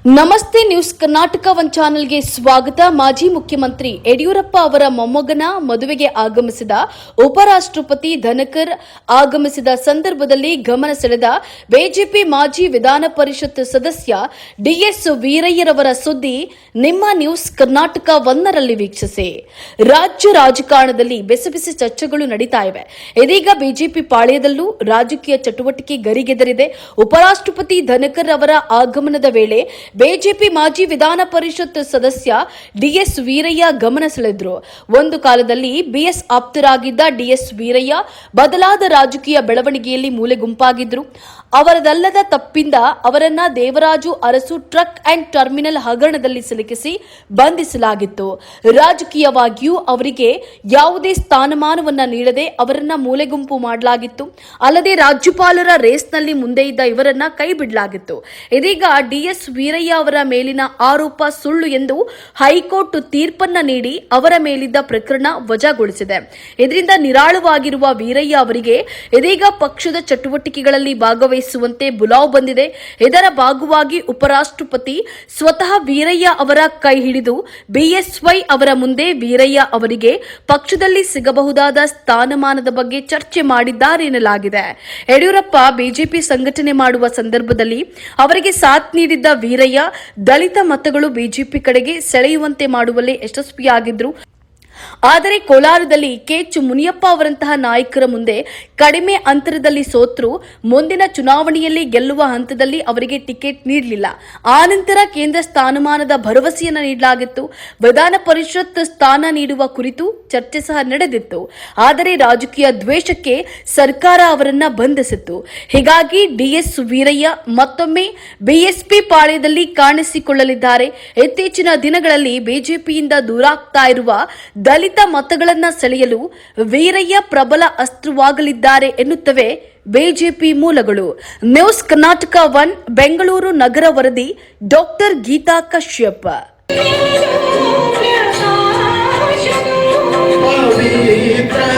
ನಮಸ್ತೆ news Karnataka one ಚಾನೆಲ್ಗೆ ಸ್ವಾಗತ. ಮಾಜಿ ಮುಖ್ಯಮಂತ್ರಿ ಯಡಿಯೂರಪ್ಪ ಅವರ ಮೊಮ್ಮಗನ ಮದುವೆಗೆ ಆಗಮಿಸಿದ ಉಪರಾಷ್ಟ್ರಪತಿ ಧನಕರ್ ಆಗಮಿಸಿದ ಸಂದರ್ಭದಲ್ಲಿ ಗಮನ ಸೆಳೆದ ಬಿಜೆಪಿ ಮಾಜಿ ವಿಧಾನ ಪರಿಷತ್ ಸದಸ್ಯ ಡಿಎಸ್ ವೀರಯ್ಯರವರ ಸುದ್ದಿ ನಿಮ್ಮ ನ್ಯೂಸ್ ಕರ್ನಾಟಕ ಒಂದರಲ್ಲಿ ವೀಕ್ಷಿಸಿ. ರಾಜ್ಯ ರಾಜಕಾರಣದಲ್ಲಿ ಬೆಸಬಿಸಿ ಚರ್ಚೆಗಳು ನಡೀತಾ ಇವೆ. ಇದೀಗ ಬಿಜೆಪಿ ಪಾಳ್ಯದಲ್ಲೂ ರಾಜಕೀಯ ಚಟುವಟಿಕೆ ಗರಿಗೆದರಿದೆ. ಉಪರಾಷ್ಟ್ರಪತಿ ಧನಕರ್ ಅವರ ಆಗಮನದ ವೇಳೆ ಬಿಜೆಪಿ ಮಾಜಿ ವಿಧಾನ ಪರಿಷತ್ ಸದಸ್ಯ ಡಿಎಸ್ ವೀರಯ್ಯ ಗಮನ ಸೆಳೆದ್ರು. ಒಂದು ಕಾಲದಲ್ಲಿ ಬಿಎಸ್ ಆಪ್ತರಾಗಿದ್ದ ಡಿಎಸ್ ವೀರಯ್ಯ ಬದಲಾದ ರಾಜಕೀಯ ಬೆಳವಣಿಗೆಯಲ್ಲಿ ಮೂಲೆ ಗುಂಪಾಗಿದ್ರು. ಅವರದಲ್ಲದ ತಪ್ಪಿಂದ ಅವರನ್ನ Devaraju Arasu truck and terminal ಹಗರಣದಲ್ಲಿ ಸಿಲುಕಿಸಿ ಬಂಧಿಸಲಾಗಿತ್ತು. ರಾಜಕೀಯವಾಗಿಯೂ ಅವರಿಗೆ ಯಾವುದೇ ಸ್ಥಾನಮಾನವನ್ನ ನೀಡದೆ ಅವರನ್ನ ಮೂಲೆಗುಂಪು ಮಾಡಲಾಗಿತ್ತು. ಅಲ್ಲದೆ ರಾಜ್ಯಪಾಲರ ರೇಸ್ನಲ್ಲಿ ಮುಂದೆ ಇದ್ದ ಇವರನ್ನ ಕೈ ಬಿಡಲಾಗಿತ್ತು. ಇದೀಗ ಡಿಎಸ್ ವೀರಯ್ಯ ಅವರ ಮೇಲಿನ ಆರೋಪ ಸುಳ್ಳು ಎಂದು ಹೈಕೋರ್ಟ್ ತೀರ್ಪನ್ನ ನೀಡಿ ಅವರ ಮೇಲಿದ್ದ ಪ್ರಕರಣ ವಜಾಗೊಳಿಸಿದೆ. ಇದರಿಂದ ನಿರಾಳವಾಗಿರುವ ವೀರಯ್ಯ ಅವರಿಗೆ ಇದೀಗ ಪಕ್ಷದ ಚಟುವಟಿಕೆಗಳಲ್ಲಿ ಭಾಗವಹಿಸುವಂತೆ ಬುಲಾವ್ ಬಂದಿದೆ. ಇದರ ಭಾಗವಾಗಿ ಉಪರಾಷ್ಟ್ರಪತಿ ಸ್ವತಃ ವೀರಯ್ಯ ಅವರ ಕೈ ಹಿಡಿದು ಬಿಎಸ್ವೈ ಅವರ ಮುಂದೆ ವೀರಯ್ಯ ಅವರಿಗೆ ಪಕ್ಷದಲ್ಲಿ ಸಿಗಬಹುದಾದ ಸ್ಥಾನಮಾನದ ಬಗ್ಗೆ ಚರ್ಚೆ ಮಾಡಿದ್ದಾರೆ ಎನ್ನಲಾಗಿದೆ. ಯಡಿಯೂರಪ್ಪ ಬಿಜೆಪಿ ಸಂಘಟನೆ ಮಾಡುವ ಸಂದರ್ಭದಲ್ಲಿ ಅವರಿಗೆ ಸಾಥ್ ನೀಡಿದ್ದ ವೀರಯ್ಯ ದಲಿತ ಮತಗಳು ಬಿಜೆಪಿ ಕಡೆಗೆ ಸೆಳೆಯುವಂತೆ ಮಾಡುವಲ್ಲಿ ಯಶಸ್ವಿಯಾಗಿದ್ರು. ಆದರೆ ಕೋಲಾರದಲ್ಲಿ ಕೆಎಚ್ ಮುನಿಯಪ್ಪ ಅವರಂತಹ ನಾಯಕರ ಮುಂದೆ ಕಡಿಮೆ ಅಂತರದಲ್ಲಿ ಸೋತರು. ಮುಂದಿನ ಚುನಾವಣೆಯಲ್ಲಿ ಗೆಲ್ಲುವ ಹಂತದಲ್ಲಿ ಅವರಿಗೆ ಟಿಕೆಟ್ ನೀಡಲಿಲ್ಲ. ಆನಂತರ ಕೇಂದ್ರ ಸ್ಥಾನಮಾನದ ಭರವಸೆಯನ್ನು ನೀಡಲಾಗಿತ್ತು. ವಿಧಾನ ಪರಿಷತ್ ಸ್ಥಾನ ನೀಡುವ ಕುರಿತು ಚರ್ಚೆ ಸಹ ನಡೆದಿತ್ತು. ಆದರೆ ರಾಜಕೀಯ ದ್ವೇಷಕ್ಕೆ ಸರ್ಕಾರ ಅವರನ್ನ ಬಂಧಿಸಿತ್ತು. ಹೀಗಾಗಿ ಡಿಎಸ್ ವೀರಯ್ಯ ಮತ್ತೊಮ್ಮೆ ಬಿಎಸ್ಪಿ ಪಾಳ್ಯದಲ್ಲಿ ಕಾಣಿಸಿಕೊಳ್ಳಲಿದ್ದಾರೆ. ಇತ್ತೀಚಿನ ದಿನಗಳಲ್ಲಿ ಬಿಜೆಪಿಯಿಂದ ದೂರಾಗ್ತಾ ಇರುವ ದಲಿತ ಮತಗಳನ್ನ ಸೆಳೆಯಲು ವೀರಯ್ಯ ಪ್ರಬಲ ಅಸ್ತ್ರವಾಗಲಿದ್ದಾರೆ ಎನ್ನುತ್ತವೆ ಬಿಜೆಪಿ ಮೂಲಗಳು. ನ್ಯೂಸ್ ಕರ್ನಾಟಕ ಒನ್ ಬೆಂಗಳೂರು ನಗರ ವರದಿ ಡಾಕ್ಟರ್ ಗೀತಾ ಕಶ್ಯಪ್. ಪವಿತ್ರ